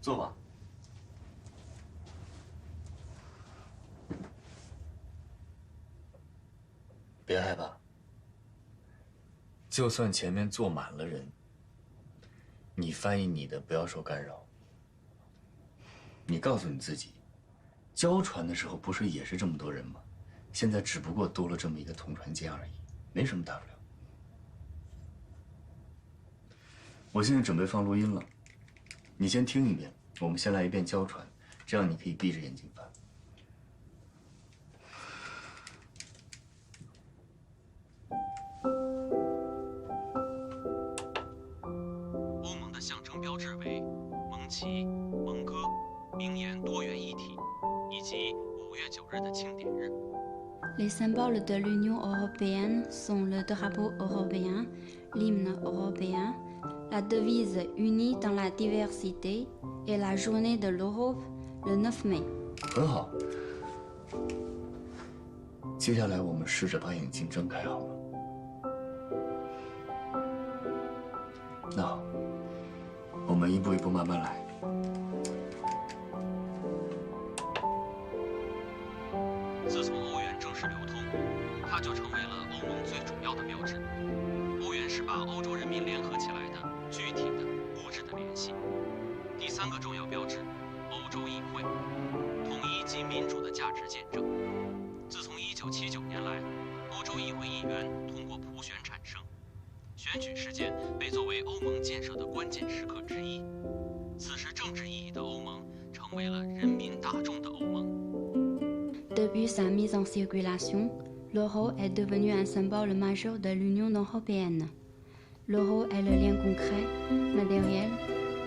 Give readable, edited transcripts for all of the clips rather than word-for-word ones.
坐吧。别害怕，就算前面坐满了人，你翻译你的，不要受干扰。你告诉你自己，交船的时候不是也是这么多人吗？现在只不过多了这么一个同船间而已，没什么大不了。我现在准备放录音了，你先听一遍，我们先来一遍交船，这样你可以闭着眼睛翻。欧盟的象征标志为盟旗、盟歌、名言多元一体，以及5月9日的庆典日。Les symboles de l'Union européenne sont le drapeau européen, l'hymne européen, la devise unie dans la diversité et la journée de l'Europe le 9 mai. 很好。接下来我们试着把眼睛睁开，好吗？那好，我们一步一步慢慢来。自从欧元正式流通，它就成为了欧盟最主要的标志。欧元是把欧洲人民联合起来的具体的、物质的联系。第3个重要标志，欧洲议会，统一及民主的价值见证。自从1979年来，欧洲议会议员通过普选产生，选举事件被作为欧盟建设的关键时刻之一。此时政治意义的欧盟成为了人民大众的欧盟。Depuis sa mise en circulation, l'euro est devenu un symbole majeur de l'Union européenne. L'euro est le lien concret, matériel,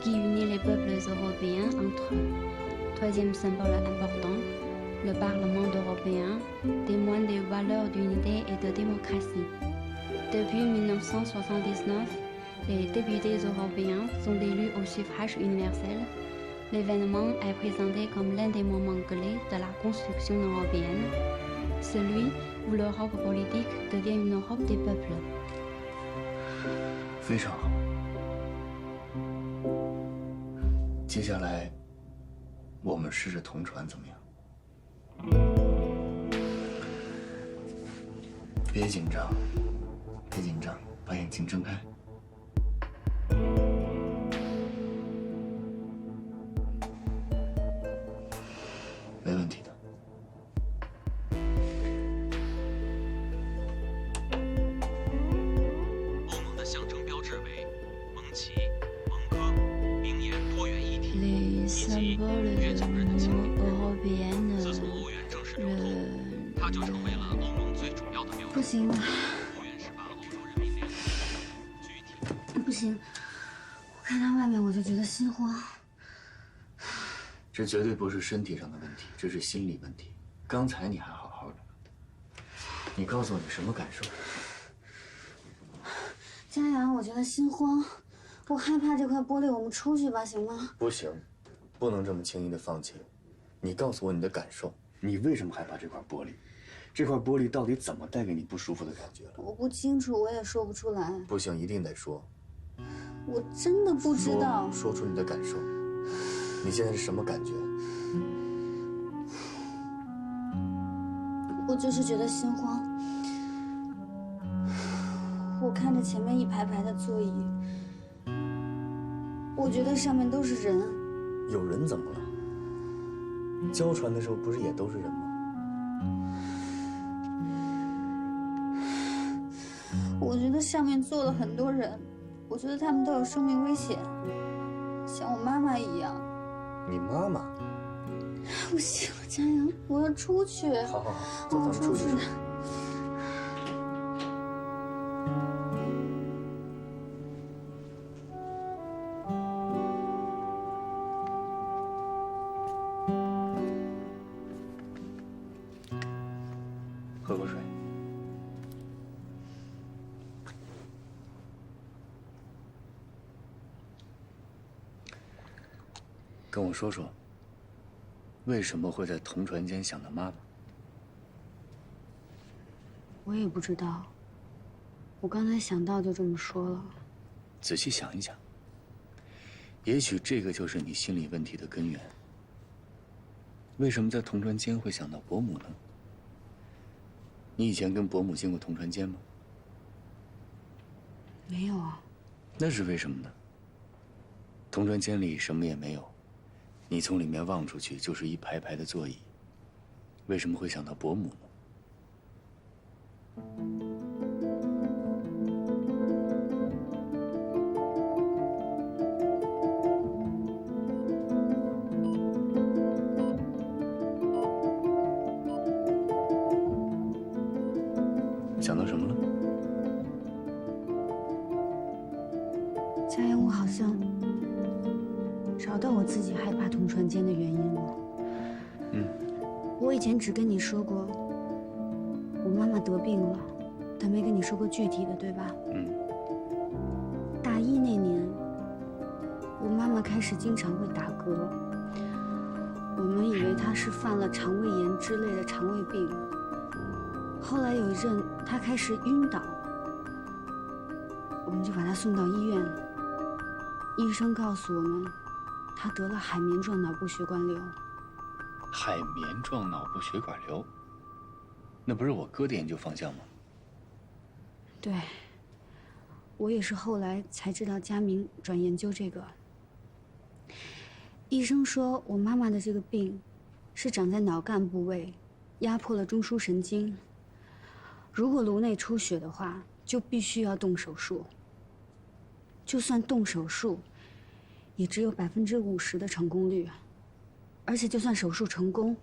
qui unit les peuples européens entre eux. Troisième symbole important, le Parlement européen témoigne des valeurs d'unité et de démocratie. Depuis 1979, les députés européens sont élus au suffrage universel. L'événement est présenté comme l'un des moments clés de la construction européenne, celui où l'Europe politique devient une Europe des peuples. 非常好。接下来，我们试着同船怎么样？别紧张，别紧张，把眼睛睁开。没问题的。欧盟的象征标志为盟旗、盟歌、名言多元一体， Les 以及5 symboles 月 de 9日的庆典 l'Union 日。 européenne, 自从欧元正式流通，它就成为了欧盟最主要的标志。不行，欧元是把欧洲人民联合起来的具体的。不行，我看到外面我就觉得心慌。这绝对不是身体上的问题，这是心理问题。刚才你还好好的呢，你告诉我你什么感受？佳阳，我觉得心慌，我害怕这块玻璃，我们出去吧，行吗？不行，不能这么轻易的放弃。你告诉我你的感受，你为什么害怕这块玻璃？这块玻璃到底怎么带给你不舒服的感觉了？我不清楚，我也说不出来。不行，一定得说。我真的不知道。说出你的感受。你现在是什么感觉？我就是觉得心慌。我看着前面一排排的座椅，我觉得上面都是人。有人怎么了？交船的时候不是也都是人吗？我觉得上面坐了很多人，我觉得他们都有生命危险，像我妈妈一样。你妈妈？不行了，佳阳，我要出去。好好好，走，咱们出去说。喝口水。跟我说说，为什么会在同船间想到妈妈？我也不知道，我刚才想到就这么说了。仔细想一想，也许这个就是你心理问题的根源。为什么在同船间会想到伯母呢？你以前跟伯母进过同船间吗？没有啊。那是为什么呢？同船间里什么也没有，你从里面望出去就是一排排的座椅，为什么会想到伯母呢？想到什么了？佳言，我好像找到我自己害怕同船间的原因了。我以前只跟你说过，我妈妈得病了，但没跟你说过具体的，对吧？大一那年，我妈妈开始经常会打嗝，我们以为她是犯了肠胃炎之类的肠胃病。后来有一阵，她开始晕倒，我们就把她送到医院。医生告诉我们，她得了海绵状脑部血管瘤。海绵状脑部血管瘤，那不是我哥的研究方向吗？对，我也是后来才知道佳明转研究这个。医生说我妈妈的这个病是长在脑干部位，压迫了中枢神经。如果颅内出血的话，就必须要动手术。就算动手术，也只有50%的成功率。而且就算手术成功，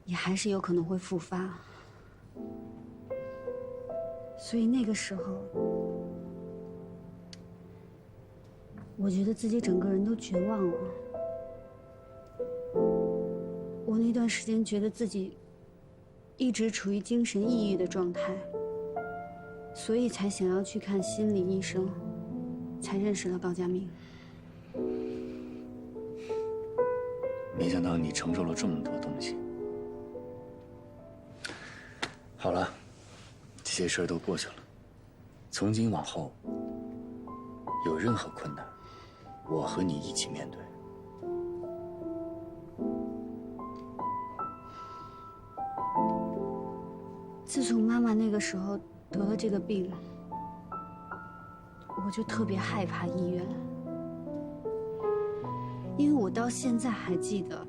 也还是有可能会复发。所以那个时候，我觉得自己整个人都绝望了。我那段时间觉得自己一直处于精神抑郁的状态，所以才想要去看心理医生，才认识了高佳明。没想到你承受了这么多东西。好了，这些事儿都过去了。从今往后，有任何困难，我和你一起面对。自从妈妈那个时候得了这个病，我就特别害怕医院。因为我到现在还记得，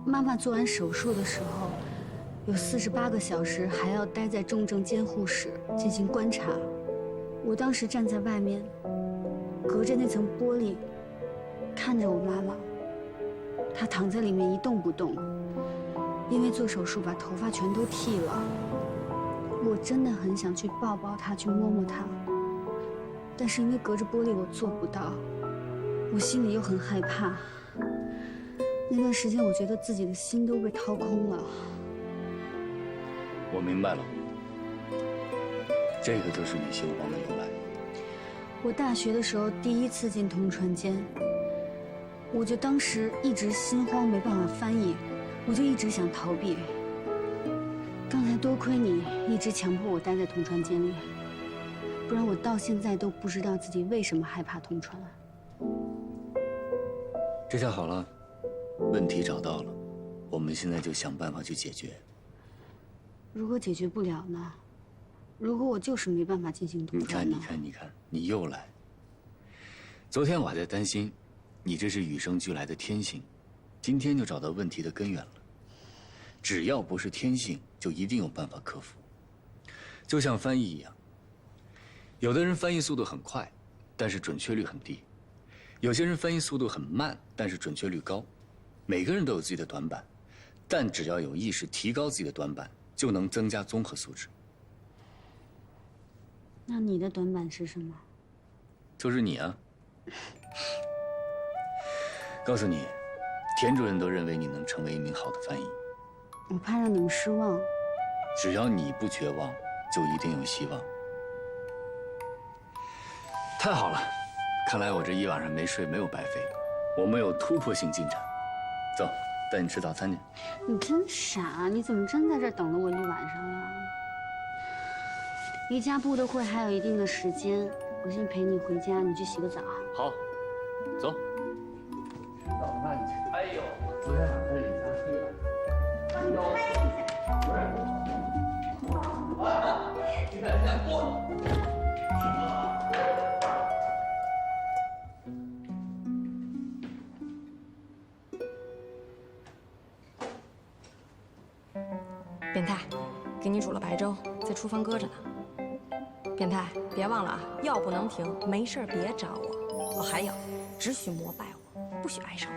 妈妈做完手术的时候，有48个小时还要待在重症监护室进行观察。我当时站在外面，隔着那层玻璃，看着我妈妈，她躺在里面一动不动，因为做手术把头发全都剃了。我真的很想去抱抱她，去摸摸她，但是因为隔着玻璃我做不到。我心里又很害怕，那段时间我觉得自己的心都被掏空了。我明白了，这个就是你姓黄的由来。我大学的时候第一次进同船间，我就当时一直心慌，没办法翻译，我就一直想逃避。刚才多亏你一直强迫我待在同船间里，不然我到现在都不知道自己为什么害怕同船。这下好了，问题找到了，我们现在就想办法去解决。如果解决不了呢？如果我就是没办法进行同船呢？你看，你又来。昨天我还在担心，你这是与生俱来的天性，今天就找到问题的根源了。只要不是天性，就一定有办法克服。就像翻译一样，有的人翻译速度很快，但是准确率很低。有些人翻译速度很慢，但是准确率高。每个人都有自己的短板，但只要有意识提高自己的短板，就能增加综合素质。那你的短板是什么？就是你啊！告诉你，田主任都认为你能成为一名好的翻译。我怕让你们失望。只要你不绝望，就一定有希望。太好了！看来我这一晚上没睡没有白费，我们有突破性进展。走，带你吃早餐去。你真傻，你怎么真在这儿等了我一晚上啊？离家部的会还有一定的时间，我先陪你回家，你去洗个澡。好，走。老慢去。哎呦，昨天晚上你家黑了。你看人家过。变态，给你煮了白粥，在厨房搁着呢。变态，别忘了啊，药不能停，没事别找我。哦，还有，只许膜拜我，不许爱上我。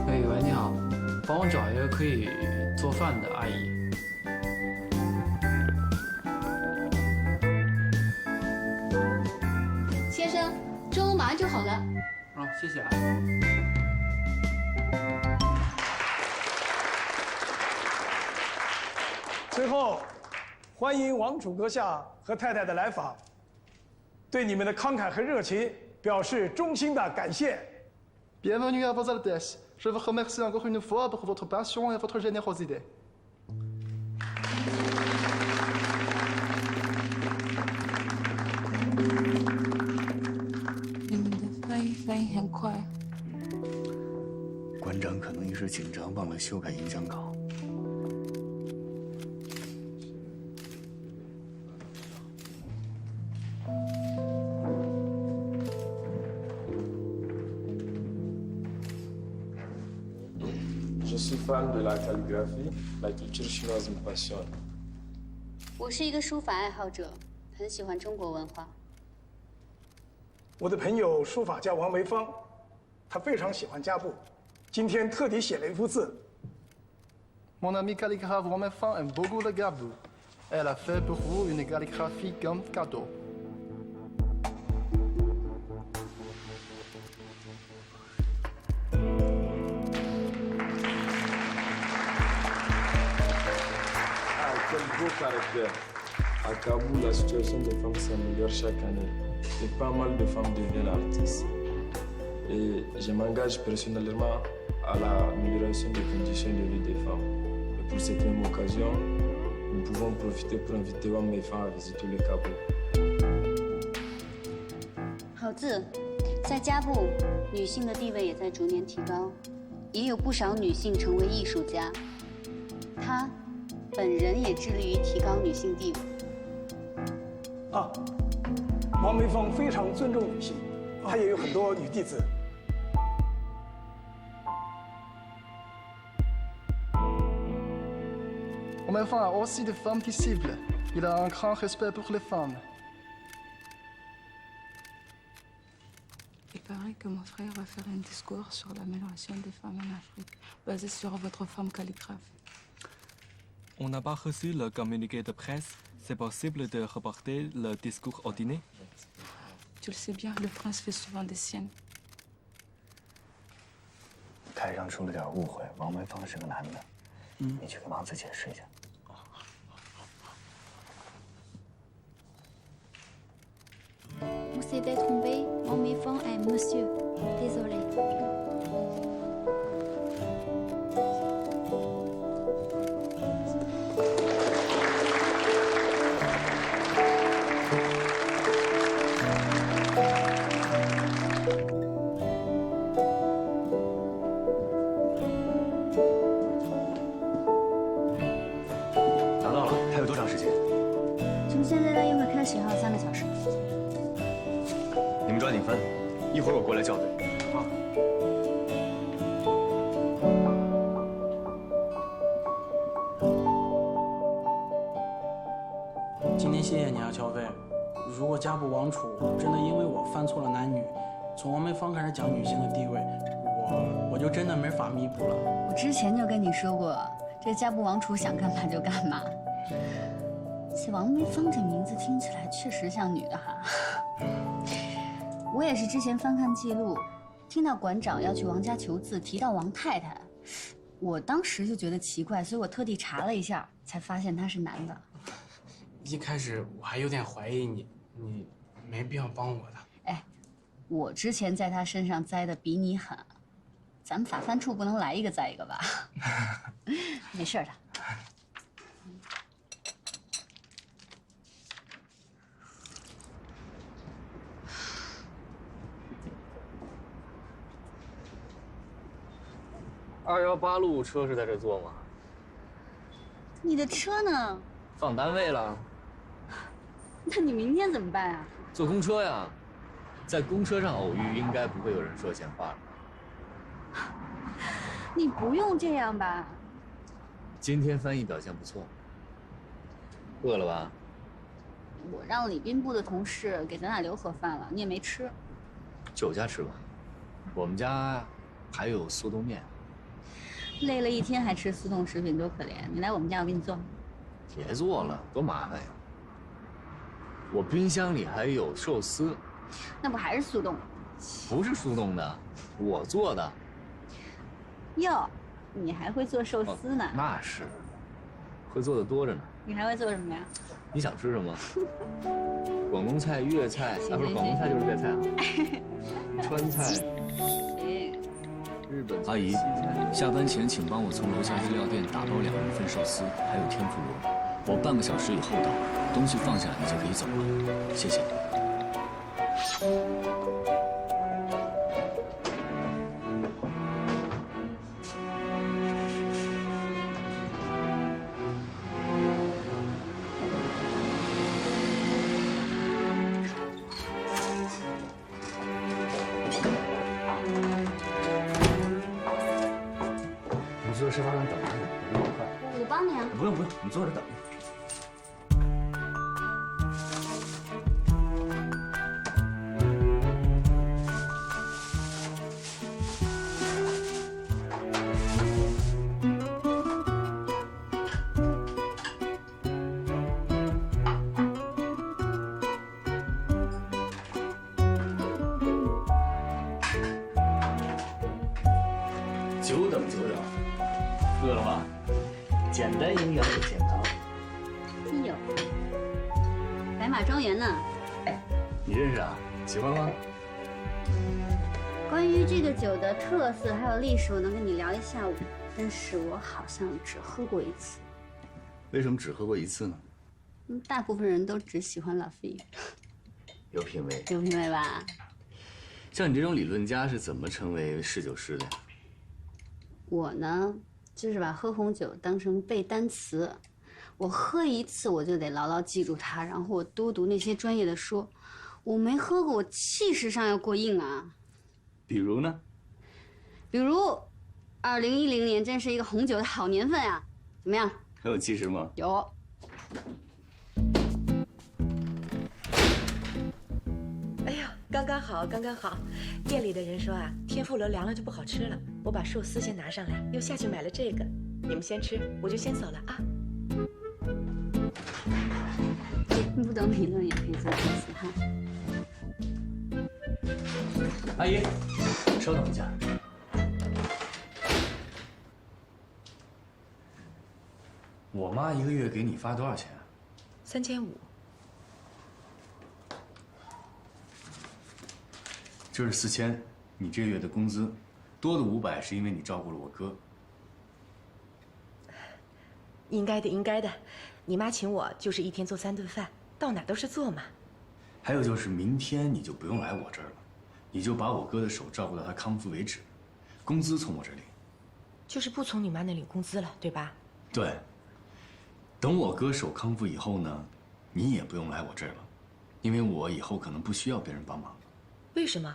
喂，你好，帮我找一个可以做饭的阿姨。先生，粥马上就好了。啊，谢谢啊。最后，欢迎王储阁下和太太的来访，对你们的慷慨和热情表示衷心的感谢。Bienvenue à vos Altesses. Je vous remercie encore une fois pour votre passion et votre générosité. 你们的翻译很快。馆长可能一时紧张，忘了修改演讲稿。Je suis fan de la calligraphie. La culture chinoise me passionne. 我是一个书法爱好者，很喜欢中国文化。我的朋友书法家王梅芳，他非常喜欢家布，今天特地写了一幅字。Mon ami calligraphe Wang Meifang aime beaucoup le gabou. Elle a fait pour vous une calligraphie comme cadeau. 啊，quel beau caractère. À Kaboul, la situation des femmes s'améliore chaque année et pas mal de femmes deviennent artistes. Et je m'engage personnellement à l'amélioration des conditions de vie des femmes. Et pour cette même occasion, nous pouvons profiter pour inviter Wang Meifang à visiter le Kaboul. 好字，在家部，女性的地位也在逐年提高，也有不少女性成为艺术家。她本人也致力于提高女性地位。啊，王梅芳非常尊重女性，她也有很多女弟子。Wang Meifang a aussi des femmes disciples. Il a un grand respect pour les femmes. Il paraît que mon frère va faire un discours sur l'amélioration des femmes en Afrique, basé sur votre femme calligraphe. On n'a pas reçu le communiqué de presse. C'est possible de reporter le discours au dîner? Tu le sais bien, le prince fait souvent des siennes. 台上出了点误会，王梅芳是个男的，你去跟王子解释一下。Vous s'était trompé, Wang Meifang est monsieur. Désolé. 拿到了，还有多长时间？从现在到宴会开始还有3个小时。你们抓紧分，一会儿我过来校对。好。今天谢谢你啊，乔飞。如果家部王储真的因为我犯错了男女，从王梅芳开始讲女性的地位，我就真的没法弥补了。我之前就跟你说过，这家部王储想干嘛就干嘛。这王梅芳这名字听起来确实像女的哈。我也是之前翻看记录，听到馆长要去王家求字，提到王太太，我当时就觉得奇怪，所以我特地查了一下，才发现他是男的。一开始我还有点怀疑你，你没必要帮我的。哎，我之前在他身上栽的比你狠，咱们法犯处不能来一个栽一个吧？没事的。218路车是在这坐吗？你的车呢？放单位了。那你明天怎么办啊？坐公车呀，在公车上偶遇，应该不会有人说闲话了。你不用这样吧？今天翻译表现不错。饿了吧？我让礼宾部的同事给咱俩留盒饭了，你也没吃。去我家吃吧，我们家还有速冻面。累了一天还吃速冻食品，多可怜！你来我们家，我给你做。别做了，多麻烦呀！我冰箱里还有寿司。那不还是速冻？不是速冻的，我做的。哟，你还会做寿司呢？那是，会做的多着呢。你还会做什么呀？你想吃什么？广东菜、粤菜，啊，不是广东菜就是粤菜啊。川菜。行。日本阿姨，下班前请帮我从楼下日料店打包2人份寿司，还有天妇罗。我半个小时以后到，东西放下你就可以走了。谢谢。你坐沙发上等着，我给你快。我帮你啊。不用，你坐着等。久等久等，饿了吗？简单营养有健康。哎呦，白马庄园呢？你认识啊？喜欢吗？关于这个酒的特色还有历史，我能跟你聊一下午，但是我好像只喝过一次。为什么只喝过一次呢？大部分人都只喜欢拉菲。有品位，有品位吧？像你这种理论家是怎么成为侍酒师的呀？我呢，就是把喝红酒当成背单词，我喝一次我就得牢牢记住它，然后我多读那些专业的书。我没喝过，我气势上要过硬啊。比如呢？比如，2010年真是一个红酒的好年份啊！怎么样？很有气势吗？有。哎呀，刚刚好，刚刚好。店里的人说啊，天妇罗凉了就不好吃了。我把寿司先拿上来，又下去买了这个。你们先吃，我就先走了啊。不懂理论也可以做寿司哈。阿姨，稍等一下。我妈一个月给你发多少钱啊？3500。这是4000，你这个月的工资，多的500是因为你照顾了我哥。应该的，应该的。你妈请我就是一天做3顿饭，到哪都是做嘛。还有就是明天你就不用来我这儿了，你就把我哥的手照顾到他康复为止，工资从我这里。就是不从你妈那领工资了，对吧？对。等我哥手康复以后呢，你也不用来我这儿了，因为我以后可能不需要别人帮忙。为什么？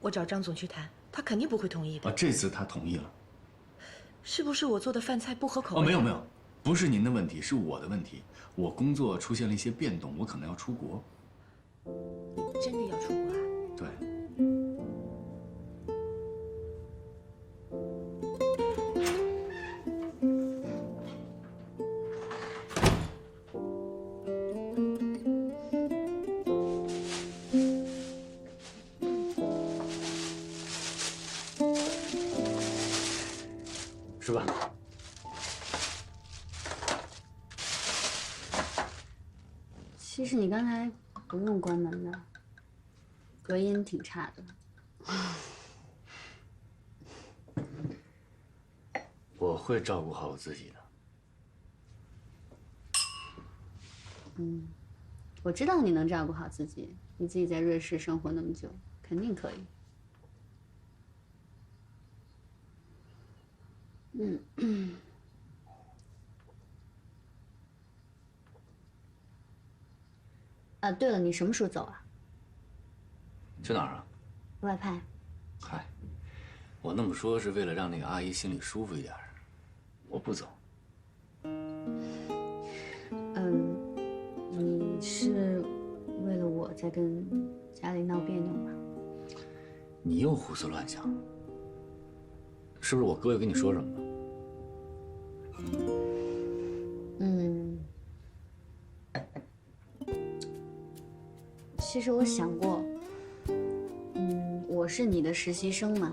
我找张总去谈，他肯定不会同意的。这次他同意了。是不是我做的饭菜不合口味？没有没有，不是您的问题，是我的问题。我工作出现了一些变动，我可能要出国。你真的要出国啊？对。是吧？其实你刚才不用关门的，隔音挺差的。我会照顾好我自己的。我知道你能照顾好自己，你自己在瑞士生活那么久，肯定可以。啊，对了，你什么时候走啊？去哪儿啊？外派。嗨，我那么说是为了让那个阿姨心里舒服一点。我不走。你是为了我在跟家里闹别扭吗？你又胡思乱想，是不是我哥又跟你说什么了？其实我想过，我是你的实习生嘛，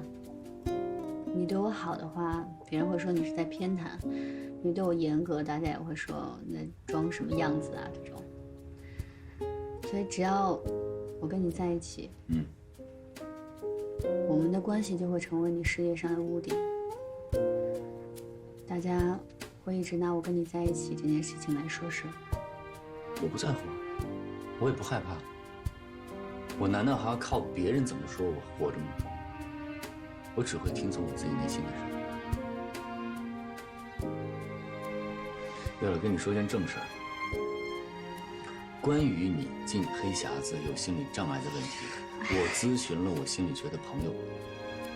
你对我好的话，别人会说你是在偏袒；你对我严格，大家也会说那装什么样子啊这种。所以只要我跟你在一起，我们的关系就会成为你事业上的屋顶。大家会一直拿我跟你在一起这件事情来说事。我不在乎，我也不害怕。我难道还要靠别人怎么说我活着吗？我只会听从我自己内心的声音。对了，跟你说件正事儿。关于你进黑匣子有心理障碍的问题，我咨询了我心理学的朋友，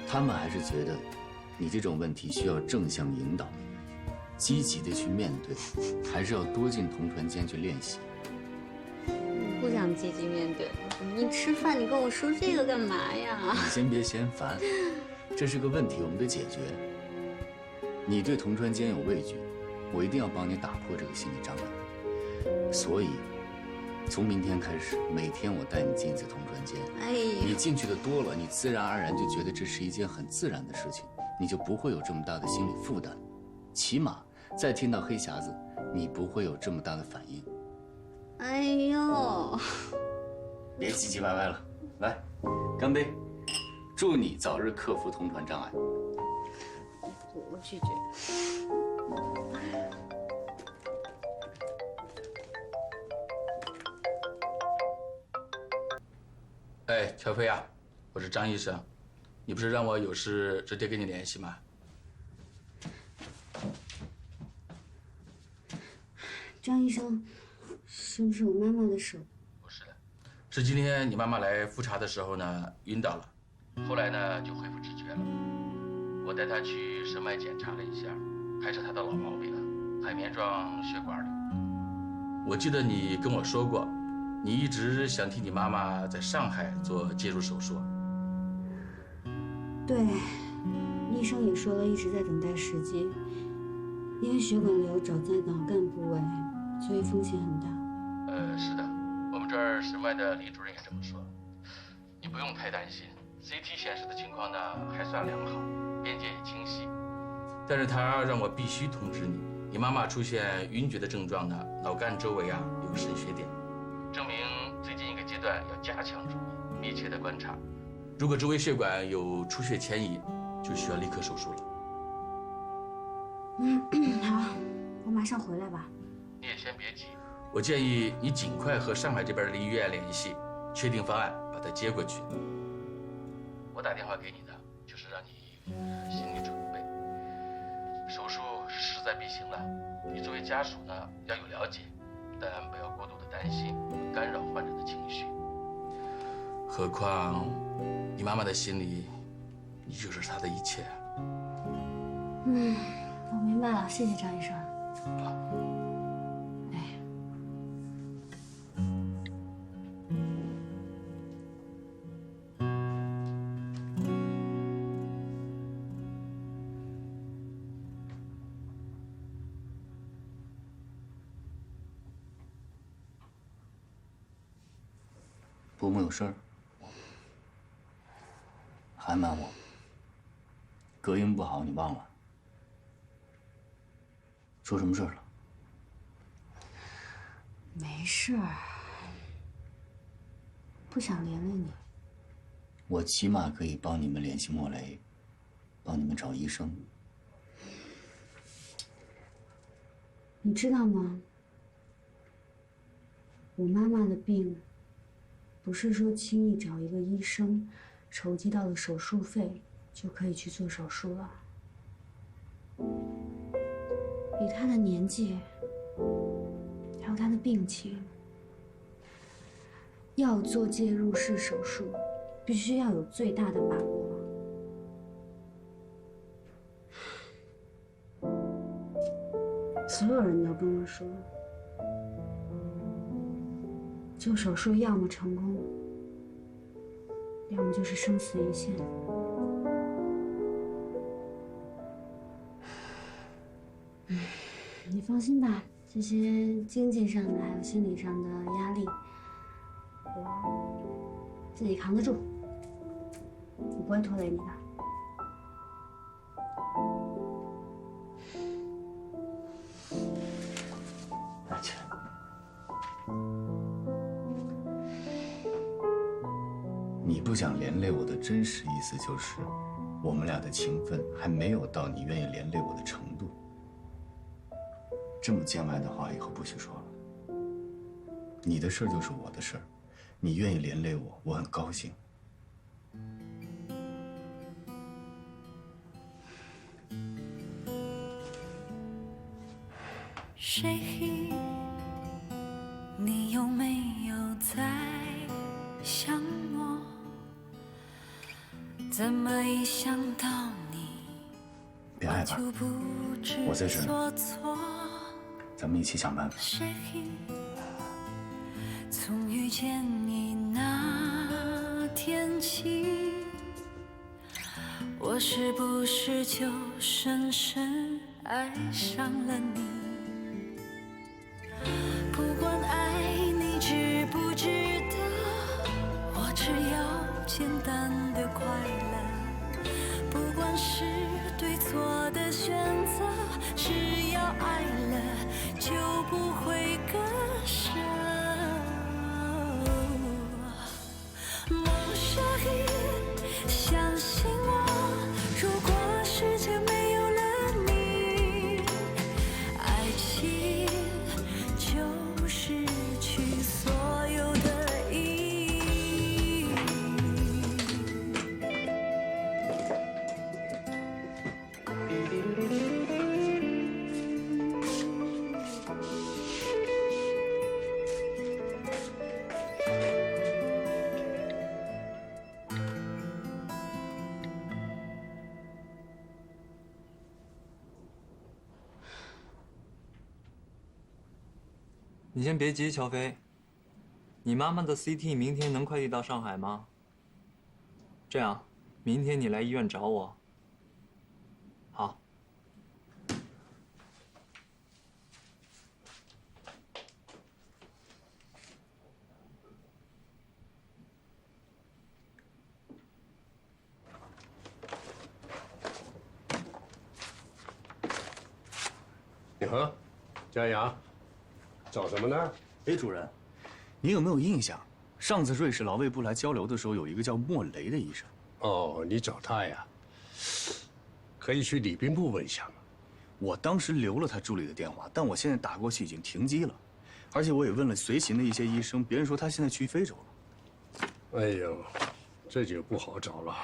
他们还是觉得你这种问题需要正向引导，积极的去面对，还是要多进同传间去练习。不想积极面对，你吃饭你跟我说这个干嘛呀？你先别嫌烦，这是个问题，我们得解决。你对同传间有畏惧，我一定要帮你打破这个心理障碍。所以，从明天开始，每天我带你进一次同传间。你进去的多了，你自然而然就觉得这是一件很自然的事情，你就不会有这么大的心理负担。起码再听到黑匣子，你不会有这么大的反应。哎呦，别唧唧歪歪了，来，干杯！祝你早日克服同传障碍。我拒绝。哎，乔飞啊，我是张医生，你不是让我有事直接跟你联系吗？张医生，是不是我妈妈的手？不是的，是今天你妈妈来复查的时候呢，晕倒了，后来呢就恢复知觉了。我带她去神脉检查了一下，还是她的老毛病了，海绵状血管瘤。我记得你跟我说过，你一直想替你妈妈在上海做介入手术。对，医生也说了，一直在等待时机，因为血管瘤长在脑干部位。所以风险很大。是的，我们这儿神脉的李主任也这么说。你不用太担心 ，CT 显示的情况呢还算良好，边界也清晰。但是他让我必须通知你，你妈妈出现晕厥的症状呢，脑干周围啊有个渗血点，证明最近一个阶段要加强注意，密切的观察。如果周围血管有出血前移，就需要立刻手术了。好，我马上回来吧。你也先别急，我建议你尽快和上海这边的医院联系，确定方案，把他接过去。我打电话给你的，就是让你心理准备。手术是势在必行了，你作为家属呢要有了解，但不要过度的担心，干扰患者的情绪。何况你妈妈的心里，你就是她的一切。我明白了，谢谢张医生。伯母有事儿，还瞒我？隔音不好，你忘了？出什么事了？没事儿，不想连累你。我起码可以帮你们联系莫雷，帮你们找医生。你知道吗？我妈妈的病，不是说轻易找一个医生，筹集到了手术费就可以去做手术了。以她的年纪，还有她的病情，要做介入式手术，必须要有最大的把握。所有人都跟我说，做手术要么成功，要么就是生死一线。你放心吧，这些经济上的还有心理上的压力，我自己扛得住，我不会拖累你的。而且，你不想连累我的真实意思就是，我们俩的情分还没有到你愿意连累我的程度。这么见外的话以后不许说了。你的事儿就是我的事儿，你愿意连累我，我很高兴。谁？你有没有在想我？怎么一想到你，别害怕，我在这儿，咱们一起想办法。谁？从遇见你那天起，我是不是就深深爱上了你？不管爱你知不知道，我只要简单的快乐。不管是对错的选择，只要爱了就不会割舍。Mon chéri，相信我，如果世界没有了你，爱情就失去所有的意义。你先别急，乔飞。你妈妈的 CT 明天能快递到上海吗？这样，明天你来医院找我。好。你好，佳雅。找什么呢？哎，主任，你有没有印象？上次瑞士劳卫部来交流的时候，有一个叫莫雷的医生。哦，你找他呀？可以去礼宾部问一下嘛。我当时留了他助理的电话，但我现在打过去已经停机了，而且我也问了随行的一些医生，别人说他现在去非洲了。哎呦，这就不好找了。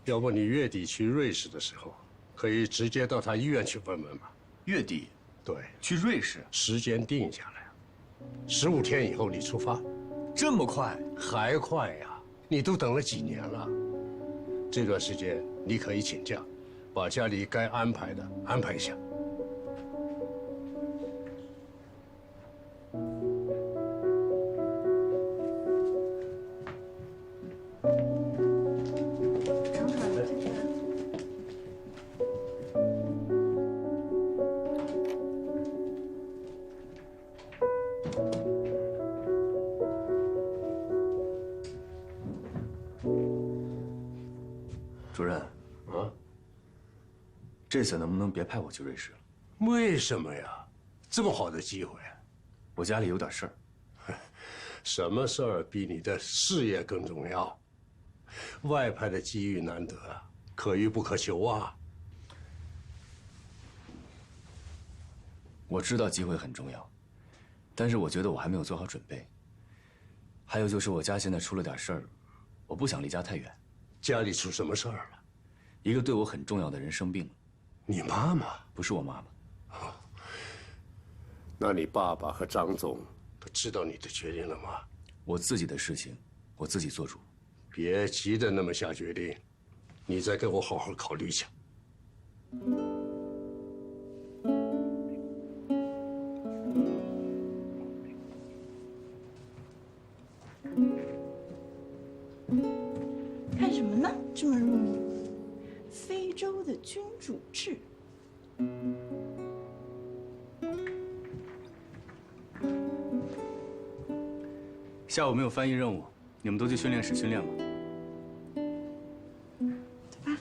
要不你月底去瑞士的时候，可以直接到他医院去问问嘛。月底？对，去瑞士，时间定下来，15天以后你出发。这么快？还快呀！你都等了几年了。这段时间你可以请假，把家里该安排的安排一下。主任，这次能不能别派我去瑞士了？为什么呀？这么好的机会，我家里有点事儿。什么事儿比你的事业更重要？外派的机遇难得，可遇不可求啊。我知道机会很重要，但是我觉得我还没有做好准备。还有就是我家现在出了点事儿，我不想离家太远。家里出什么事儿了？一个对我很重要的人生病了。你妈妈？不是我妈妈。那你爸爸和张总都知道你的决定了吗？我自己的事情，我自己做主。别急着那么下决定，你再给我好好考虑一下。看什么呢？这么入迷？非洲的君主制。下午没有翻译任务，你们都去训练室训练吧。走吧。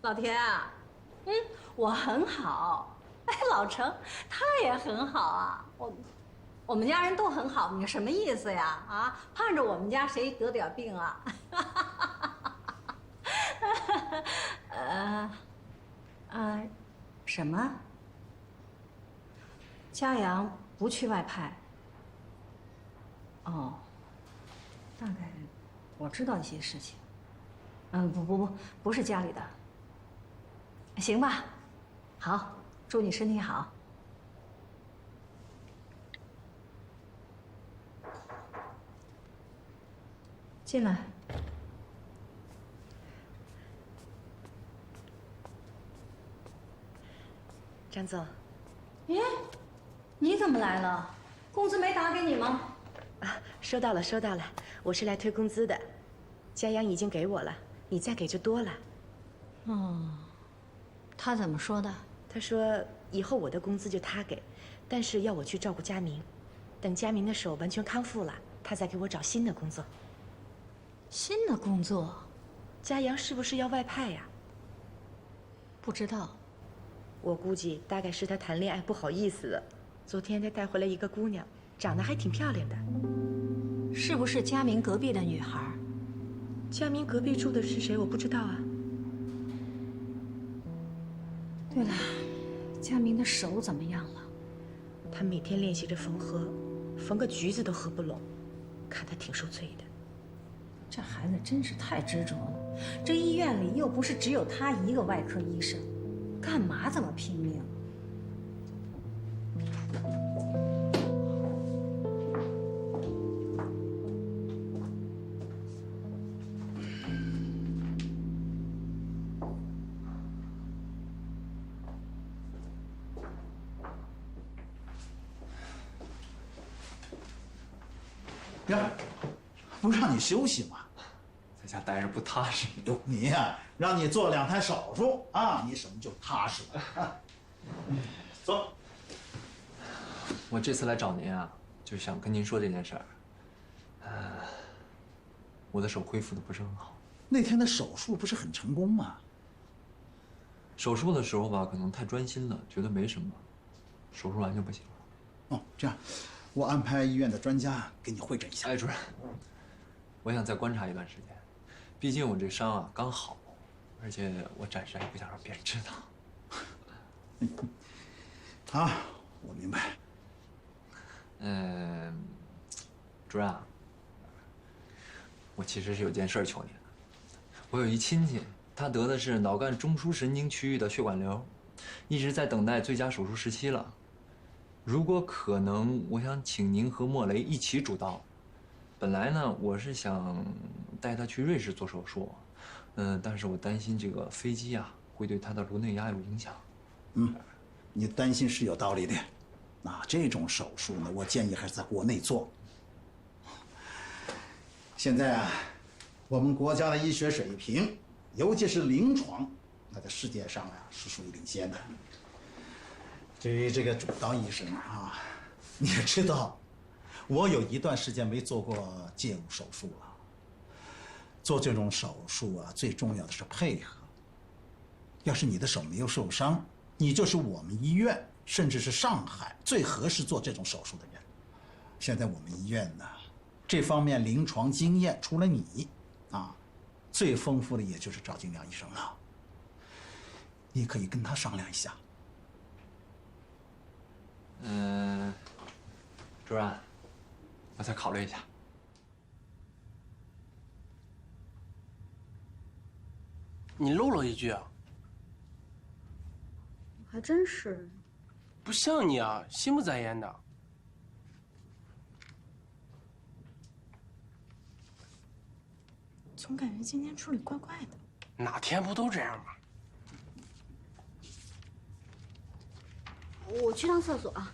老田啊，我很好，哎，老程他也很好啊，我们家人都很好，你什么意思呀？啊，盼着我们家谁得点病啊？什么？嘉阳不去外派？哦，大概我知道一些事情。不是家里的。行吧，好，祝你身体好。进来。张总，耶，你怎么来了？工资没打给你吗？啊，收到了，收到了，我是来退工资的，嘉阳已经给我了，你再给就多了。哦，他怎么说的？他说以后我的工资就他给，但是要我去照顾佳明，等佳明的手完全康复了，他再给我找新的工作。新的工作？嘉阳是不是要外派呀？不知道。我估计大概是他谈恋爱不好意思了。昨天他带回来一个姑娘，长得还挺漂亮的。是不是佳明隔壁的女孩？佳明隔壁住的是谁？我不知道啊。对了，佳明的手怎么样了？他每天练习着缝合，缝个橘子都合不拢，看他挺受罪的。这孩子真是太执着了。这医院里又不是只有他一个外科医生，干嘛这么拼命？呀，不让你休息吗？在家待着不踏实。哟，你呀，让你做2台手术啊，你什么就踏实了啊。走。我这次来找您啊，就想跟您说这件事儿。我的手恢复的不是很好。那天的手术不是很成功吗？手术的时候吧，可能太专心了，觉得没什么，手术完就不行了。哦，这样，我安排医院的专家给你会诊一下。哎，主任，我想再观察一段时间，毕竟我这伤啊刚好，而且我暂时还不想让别人知道。啊，我明白。主任啊，我其实是有件事求您的。我有一亲戚，他得的是脑干中枢神经区域的血管瘤，一直在等待最佳手术时期了。如果可能，我想请您和莫雷一起主刀。本来呢，我是想带他去瑞士做手术，但是我担心这个飞机啊会对他的颅内压有影响。你担心是有道理的。那这种手术呢，我建议还是在国内做。现在啊，我们国家的医学水平，尤其是临床，那在世界上啊是属于领先的。至于这个主刀医生啊，你也知道，我有一段时间没做过介入手术了。做这种手术啊，最重要的是配合。要是你的手没有受伤，你就是我们医院甚至是上海最合适做这种手术的人。现在我们医院呢，这方面临床经验除了你啊，最丰富的也就是赵金良医生了。你可以跟他商量一下。主任，我再考虑一下。你漏了一句啊！还真是，不像你啊，心不在焉的。总感觉今天处理怪怪的。哪天不都这样吗？我去趟厕所啊。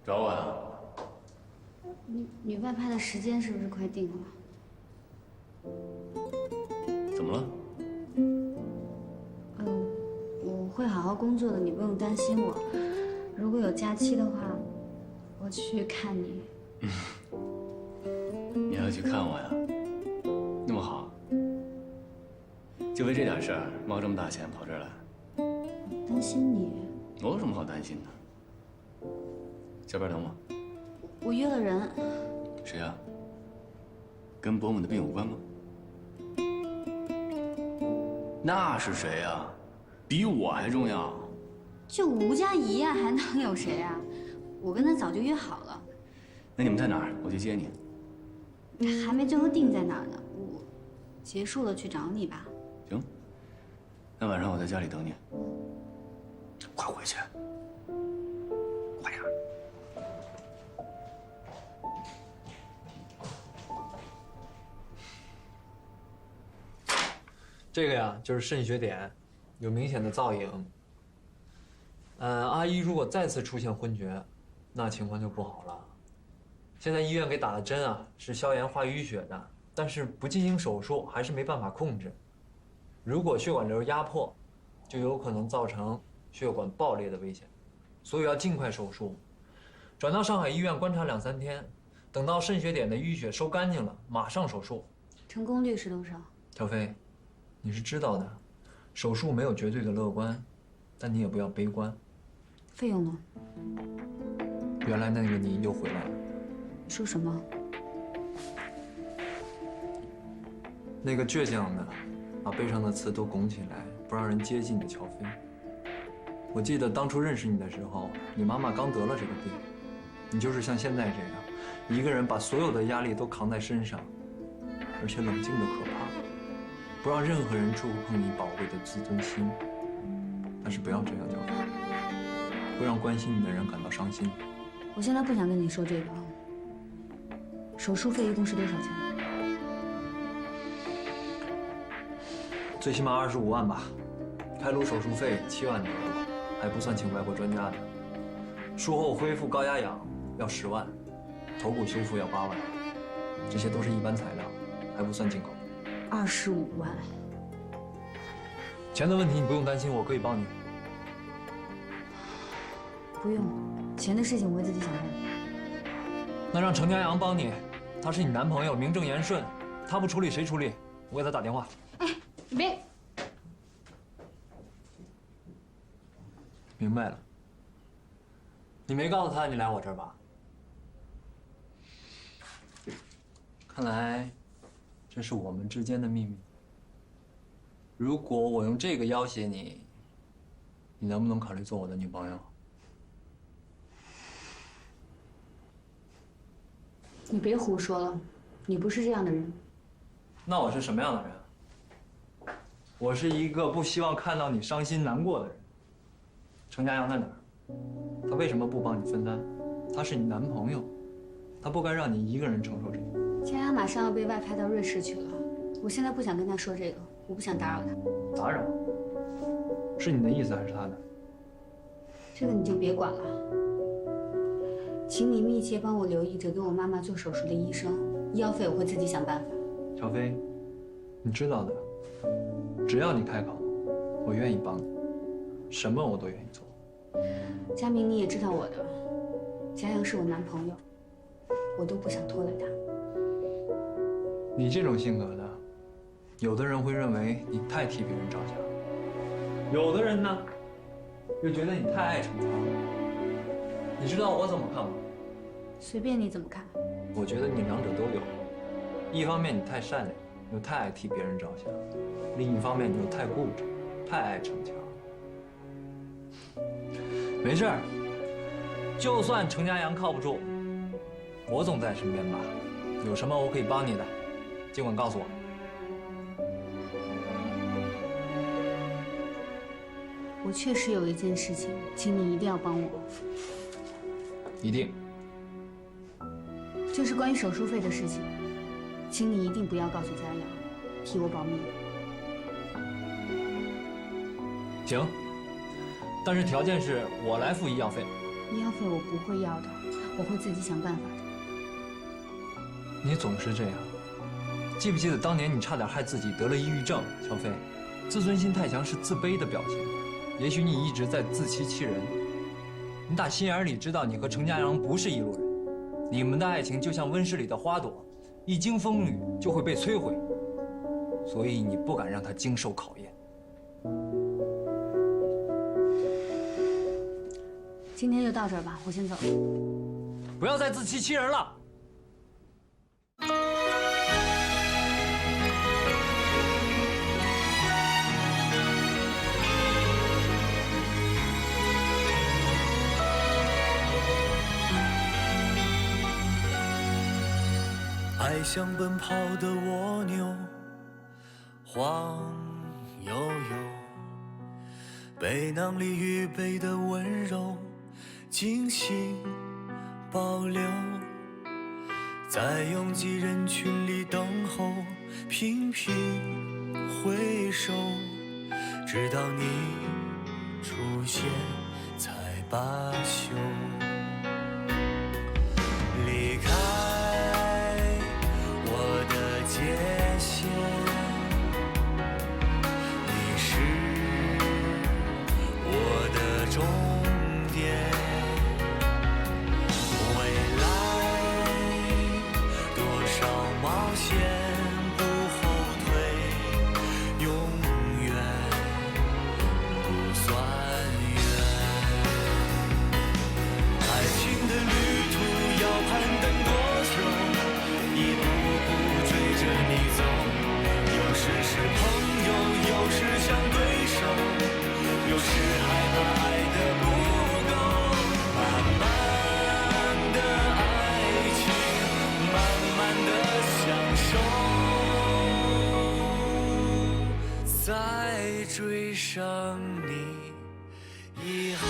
找我呀？你外派的时间是不是快定了？怎么了？我会好好工作的，你不用担心我。如果有假期的话，我去看你。你还要去看我呀？那么好，就为这点事儿冒这么大险跑这儿来？担心你。我有什么好担心的？下班等我。我约了人。谁呀？跟伯母的病有关吗？那是谁呀？比我还重要。就吴佳怡呀，还能有谁啊？我跟他早就约好了。那你们在哪儿？我去接你。还没最后定在哪儿呢，我结束了去找你吧。行。那晚上我在家里等你。快回去。快点。这个呀，就是肾血点，有明显的造影。阿姨如果再次出现昏厥，那情况就不好了。现在医院给打的针啊，是消炎化淤血的，但是不进行手术还是没办法控制。如果血管瘤压迫，就有可能造成血管爆裂的危险，所以要尽快手术，转到上海医院观察2、3天，等到肾血点的淤血收干净了，马上手术。成功率是多少？小飞，你是知道的，手术没有绝对的乐观，但你也不要悲观。费用呢？原来那个你又回来了。说什么？那个倔强的，把背上的刺都拱起来，不让人接近的乔飞。我记得当初认识你的时候，你妈妈刚得了这个病，你就是像现在这样，一个人把所有的压力都扛在身上，而且冷静的可怕，不让任何人触碰你宝贵的自尊心。但是不要这样，乔飞，会让关心你的人感到伤心。我现在不想跟你说这个。手术费一共是多少钱？最起码25万吧，开颅手术费7万多，还不算请外国专家的。术后恢复高压氧要10万，头骨修复要8万，这些都是一般材料，还不算进口。25万。钱的问题你不用担心，我可以帮你。不用，钱的事情我会自己想办法。那让程家阳帮你，他是你男朋友，名正言顺，他不处理谁处理？我给他打电话。你别。明白了。你没告诉他你来我这儿吧？看来，这是我们之间的秘密。如果我用这个要挟你，你能不能考虑做我的女朋友？你别胡说了，你不是这样的人。那我是什么样的人？我是一个不希望看到你伤心难过的人。程家阳在哪儿？他为什么不帮你分担？他是你男朋友，他不该让你一个人承受这个。佳阳马上要被外派到瑞士去了，我现在不想跟他说这个，我不想打扰他。打扰？是你的意思还是他的？这个你就别管了。请你密切帮我留意着给我妈妈做手术的医生，医药费我会自己想办法。小飞，你知道的，只要你开口，我愿意帮你，什么我都愿意做。佳明，你也知道我的，佳阳是我男朋友，我都不想拖累他。你这种性格的，有的人会认为你太替别人着想，有的人呢，又觉得你太爱逞强。你知道我怎么看吗？随便你怎么看。我觉得你两者都有，一方面你太善良，又太爱替别人着想；另一方面你又太固执，太爱逞强。没事儿，就算程家阳靠不住，我总在身边吧。有什么我可以帮你的，尽管告诉我。我确实有一件事情，请你一定要帮我。一定。就是关于手术费的事情，请你一定不要告诉佳阳，替我保密。行，但是条件是我来付医药费。医药费我不会要的，我会自己想办法的。你总是这样，记不记得当年你差点害自己得了抑郁症？小飞，自尊心太强是自卑的表现。也许你一直在自欺欺人。你打心眼里知道你和程家阳不是一路人，你们的爱情就像温室里的花朵，一经风雨就会被摧毁，所以你不敢让它经受考验。今天就到这儿吧，我先走。不要再自欺欺人了。爱像奔跑的蜗牛，晃悠悠，背囊里预备的温柔，精心保留，在拥挤人群里等候，频频回首，直到你出现才罢休。离开界限，你是我的终点。未来多少冒险不后退，永远不算远。爱情的旅途要攀登多久？一步追着你走，有时是朋友，有时像对手，有时害怕爱的不够。慢慢的爱情，慢慢的享受，在追上你以后。